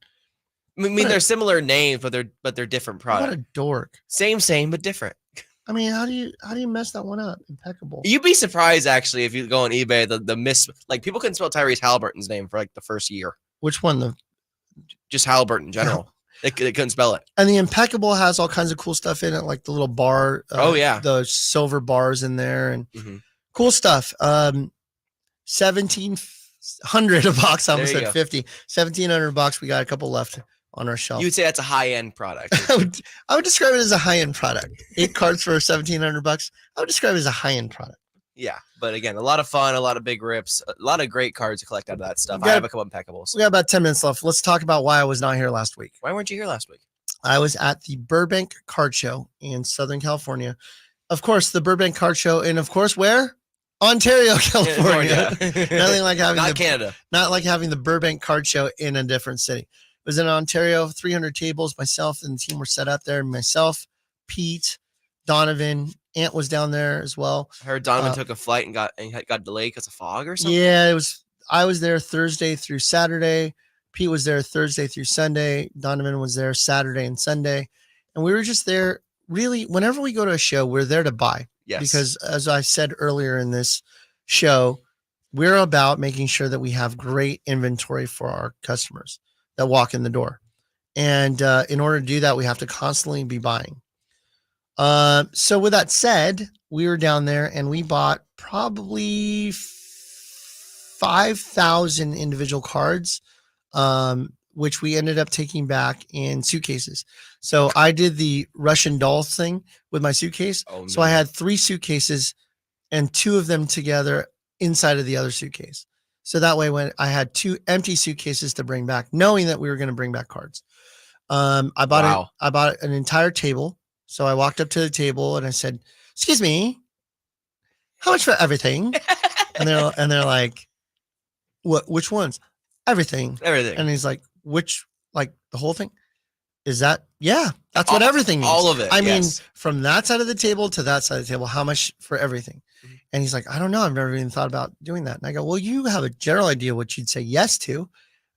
I mean, they're similar names, but they're different products. What a dork. Same, but different. I mean, how do you mess that one up? Impeccable. You'd be surprised actually if you go on eBay. Like people couldn't spell Tyrese Halliburton's name for like the first year. Which one? Just Halliburton in general. They couldn't spell it. And the impeccable has all kinds of cool stuff in it, like the little bar. The silver bars in there and cool stuff. 1,700 a box. I almost said 50. $1,700. We got a couple left on our shelf. You would say that's a high-end product. I would describe it as a high-end product. 8 cards for $1,700. I would describe it as a high-end product. Yeah, but again, a lot of fun, a lot of big rips, a lot of great cards to collect out of that stuff. I have a couple impeccables. We got about 10 minutes left. Let's talk about why I was not here last week. Why weren't you here last week? I was at the Burbank Card Show in Southern California. Of course, the Burbank Card Show, and of course, where? Ontario, California. Nothing like having Canada. Not like having the Burbank Card Show in a different city. It was in Ontario, 300 tables. Myself and the team were set up there. Myself, Pete, Donovan, Ant was down there as well. I heard Donovan took a flight and got delayed because of fog or something. Yeah, I was there Thursday through Saturday. Pete was there Thursday through Sunday. Donovan was there Saturday and Sunday. And we were just there. Really, whenever we go to a show, we're there to buy. Yes. Because as I said earlier in this show, we're about making sure that we have great inventory for our customers that walk in the door. And in order to do that, we have to constantly be buying. So with that said, we were down there and we bought probably 5,000 individual cards, which we ended up taking back in suitcases. So I did the Russian doll thing with my suitcase. Oh, no. So I had 3 suitcases and 2 of them together inside of the other suitcase. So that way, when I had 2 empty suitcases to bring back, knowing that we were going to bring back cards, I bought an entire table. So I walked up to the table and I said, "Excuse me, how much for everything?" and they're like, "What? Which ones? Everything." And he's like, "Which? Like the whole thing? Is that? Yeah, that's what everything means. All of it. I mean, from that side of the table to that side of the table, how much for everything?" And he's like, "I don't know. I've never even thought about doing that." And I go, "Well, you have a general idea what you'd say yes to."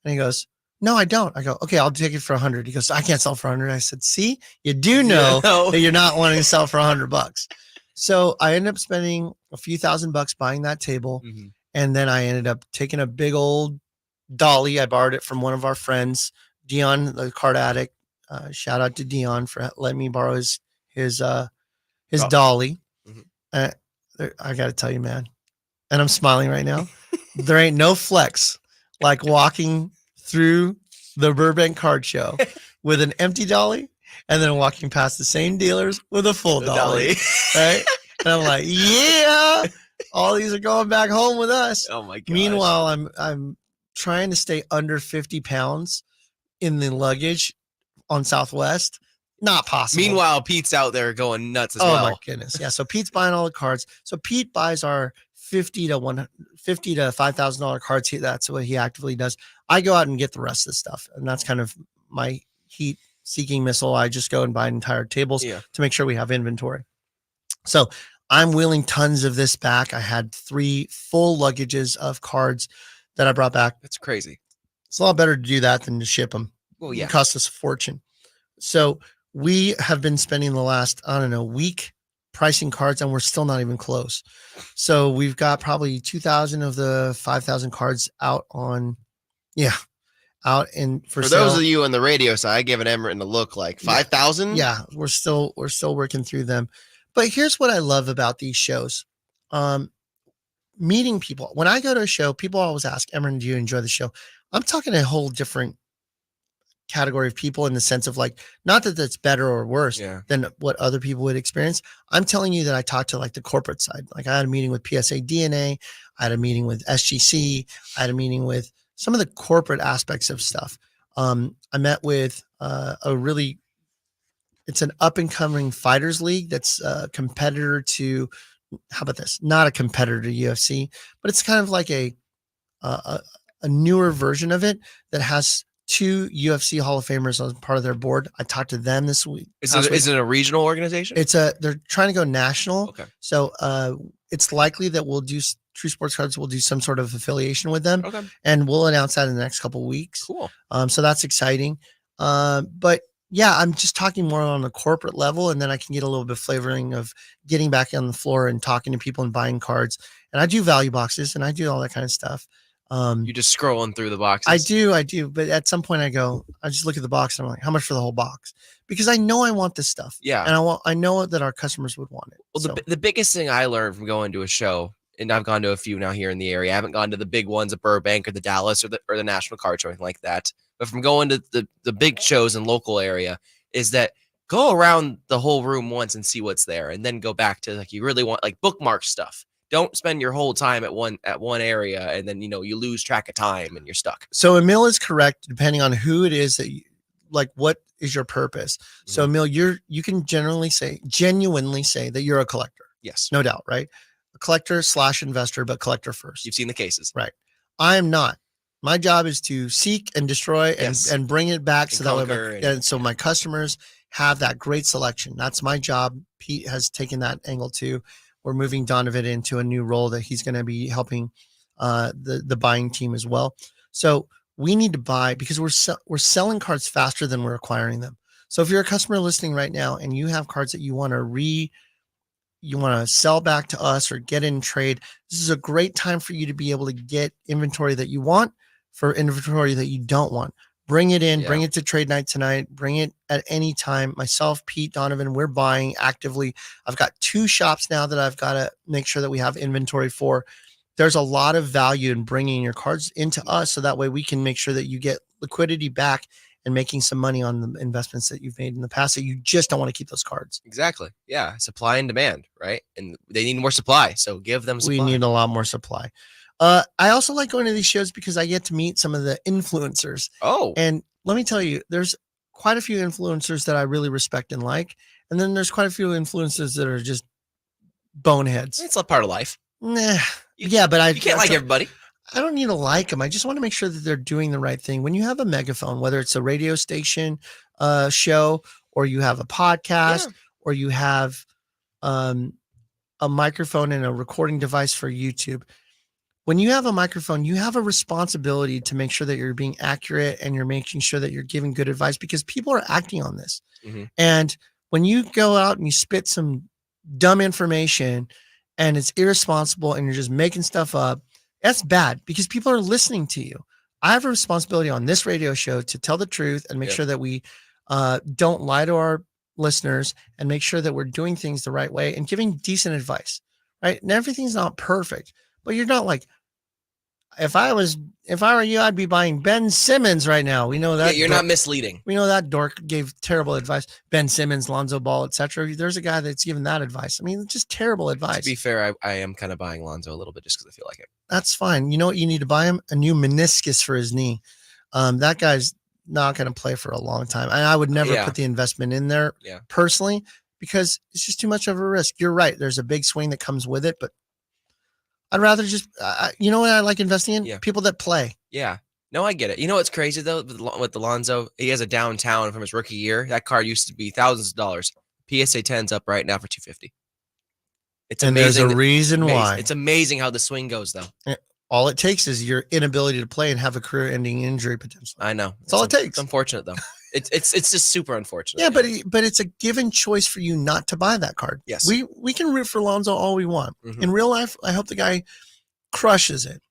And he goes, "No, I don't." I go, "Okay, I'll take it for 100. He goes, "I can't sell for 100. I said, "See, you do know that you're not wanting to sell for $100. So I ended up spending a few $1,000 buying that table. And then I ended up taking a big old dolly. I borrowed it from one of our friends, Dion, the card addict. Shout out to Dion for letting me borrow his dolly. I got to tell you, man, and I'm smiling right now. There ain't no flex like walking through the Burbank Card Show with an empty dolly and then walking past the same dealers with a full dolly. Right? And I'm like, yeah, all these are going back home with us. Oh my god. Meanwhile, I'm trying to stay under 50 pounds in the luggage on Southwest. Not possible. Meanwhile, Pete's out there going nuts as well. Oh my goodness. Yeah. So Pete's buying all the cards. So Pete buys our $50 to $5,000 cards. That's what he actively does. I go out and get the rest of the stuff. And that's kind of my heat seeking missile. I just go and buy entire tables to make sure we have inventory. So I'm wheeling tons of this back. I had 3 full luggages of cards that I brought back. That's crazy. It's a lot better to do that than to ship them. Well, yeah. It costs us a fortune. So we have been spending the last, week pricing cards, and we're still not even close. So we've got probably 2,000 of the 5,000 cards out in for those sale. of you on the radio side, I gave it Emerson a look like 5,000. Yeah, we're still working through them. But here's what I love about these shows. meeting people. When I go to a show, people always ask, Emron, do you enjoy the show? I'm talking a whole different category of people in the sense of like, not that that's better or worse than what other people would experience. I'm telling you that I talked to like the corporate side. Like I had a meeting with PSA DNA. I had a meeting with SGC. I had a meeting with some of the corporate aspects of stuff. I met with it's an up and coming fighters league that's a competitor to, how about this? Not a competitor to UFC, but it's kind of like a newer version of it that has 2 UFC Hall of Famers as part of their board. I talked to them this week. Is it a regional organization? They're trying to go national. Okay. So it's likely that True Sports Cards will do some sort of affiliation with them. Okay. And we'll announce that in the next couple of weeks. Cool. So that's exciting. But yeah, I'm just talking more on a corporate level, and then I can get a little bit of flavoring of getting back on the floor and talking to people and buying cards. And I do value boxes and I do all that kind of stuff. You just scrolling through the boxes. I do. But at some point I just look at the box and I'm like, how much for the whole box? Because I know I want this stuff. Yeah. And I know that our customers would want it. Well, the biggest thing I learned from going to a show, and I've gone to a few now here in the area. I haven't gone to the big ones at Burbank or the Dallas or the National Card Show or anything like that. But from going to the big shows in local area is that go around the whole room once and see what's there, and then go back to like you really want like bookmark stuff. Don't spend your whole time at one area and then you lose track of time and you're stuck. So Emil is correct depending on who it is that like what is your purpose. Mm-hmm. So Emil, you can genuinely say that you're a collector. Yes. No doubt, right? A collector / investor, but collector first. You've seen the cases. Right. I am not. My job is to seek and destroy and bring it back so that my customers have that great selection. That's my job. Pete has taken that angle too. We're moving Donovan into a new role that he's going to be helping the buying team as well. So we need to buy because we're selling cards faster than we're acquiring them. So if you're a customer listening right now and you have cards that you want to sell back to us or get in trade, this is a great time for you to be able to get inventory that you want for inventory that you don't want. Bring it in, bring it to trade night tonight, bring it at any time. Myself, Pete, Donovan, we're buying actively. I've got 2 shops now that I've got to make sure that we have inventory for. There's a lot of value in bringing your cards into us so that way we can make sure that you get liquidity back and making some money on the investments that you've made in the past that you just don't want to keep those cards. Exactly. Yeah. Supply and demand, right? And they need more supply. So give them supply. We need a lot more supply. I also like going to these shows because I get to meet some of the influencers. Oh. And let me tell you, there's quite a few influencers that I really respect and like. And then there's quite a few influencers that are just boneheads. It's a part of life. Nah. Yeah, but you can't like everybody. I don't need to like them. I just want to make sure that they're doing the right thing. When you have a megaphone, whether it's a radio station show or you have a podcast or you have a microphone and a recording device for YouTube, when you have a microphone, you have a responsibility to make sure that you're being accurate and you're making sure that you're giving good advice because people are acting on this. Mm-hmm. And when you go out and you spit some dumb information and it's irresponsible and you're just making stuff up, that's bad because people are listening to you. I have a responsibility on this radio show to tell the truth and make sure that we don't lie to our listeners and make sure that we're doing things the right way and giving decent advice, right? And everything's not perfect, but you're not like, if I were you, I'd be buying Ben Simmons right now. We know that you're not misleading. We know that dork gave terrible advice. Ben Simmons, Lonzo Ball, etc. There's a guy that's given that advice. I mean, it's just terrible advice. To be fair, I am kind of buying Lonzo a little bit just because I feel like it. That's fine. You know what you need to buy him? A new meniscus for his knee. That guy's not going to play for a long time. And I would never put the investment in there personally because it's just too much of a risk. You're right. There's a big swing that comes with it, but I'd rather just, you know what I like investing in? Yeah. People that play. Yeah. No, I get it. You know what's crazy though with Alonzo? He has a downtown from his rookie year. That card used to be thousands of dollars. PSA 10's up right now for $250. It's and amazing. There's a reason why. It's amazing how the swing goes though. All it takes is your inability to play and have a career-ending injury potential. I know. That's all it takes. It's unfortunate though. It's just super unfortunate. Yeah, but it's a given choice for you not to buy that card. Yes. We can root for Lonzo all we want. Mm-hmm. In real life, I hope the guy crushes it.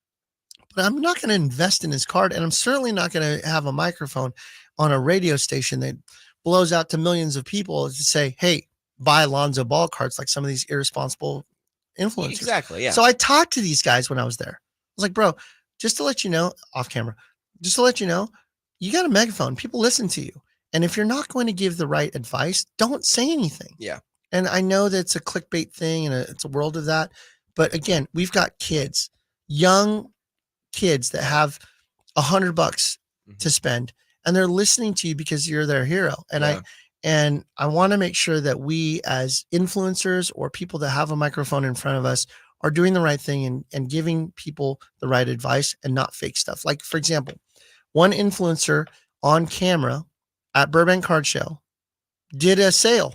But I'm not going to invest in his card, and I'm certainly not going to have a microphone on a radio station that blows out to millions of people to say, hey, buy Lonzo Ball cards like some of these irresponsible influencers. Exactly. Yeah. So I talked to these guys when I was there. I was like, bro, just to let you know, off camera, just to let you know, you got a megaphone. People listen to you. And if you're not going to give the right advice, don't say anything. Yeah. And I know that it's a clickbait thing and it's a world of that. But again, we've got kids, young kids that have $100 to spend, and they're listening to you because you're their hero. And I want to make sure that we as influencers or people that have a microphone in front of us are doing the right thing and giving people the right advice and not fake stuff. Like, for example, one influencer on camera at Burbank Card Show did a sale.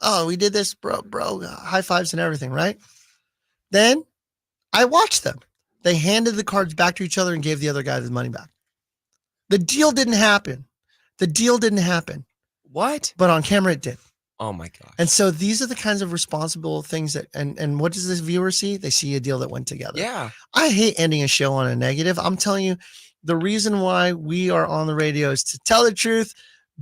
Oh, we did this, bro, high fives and everything, right? Then I watched them. They handed the cards back to each other and gave the other guy the money back. The deal didn't happen. What? But on camera it did. Oh my gosh. And so these are the kinds of responsible things that, and what does this viewer see? They see a deal that went together. Yeah. I hate ending a show on a negative. I'm telling you, the reason why we are on the radio is to tell the truth,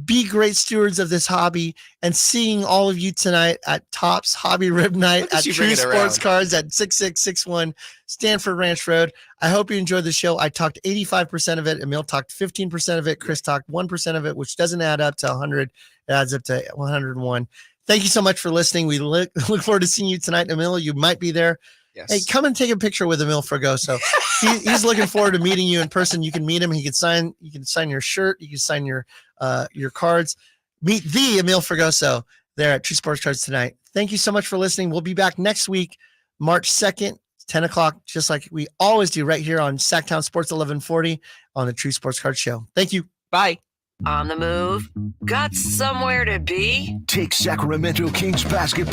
be great stewards of this hobby, and seeing all of you tonight at Tops Hobby Rib Night at True Sports Cards at 6661 Stanford Ranch Road. I hope you enjoyed the show. I talked 85% of it. Emil talked 15% of it. Chris talked 1% of it, which doesn't add up to 100. It adds up to 101. Thank you so much for listening. We look forward to seeing you tonight. Emil, you might be there. Yes. Hey, come and take a picture with Emil Fragoso. He's looking forward to meeting you in person. You can meet him. You can sign your shirt. You can sign your cards. Meet the Emil Fragoso there at True Sports Cards tonight. Thank you so much for listening. We'll be back next week, March 2nd, 10 o'clock, just like we always do right here on Sacktown Sports 1140 on the True Sports Cards Show. Thank you. Bye. On the move? Got somewhere to be? Take Sacramento Kings basketball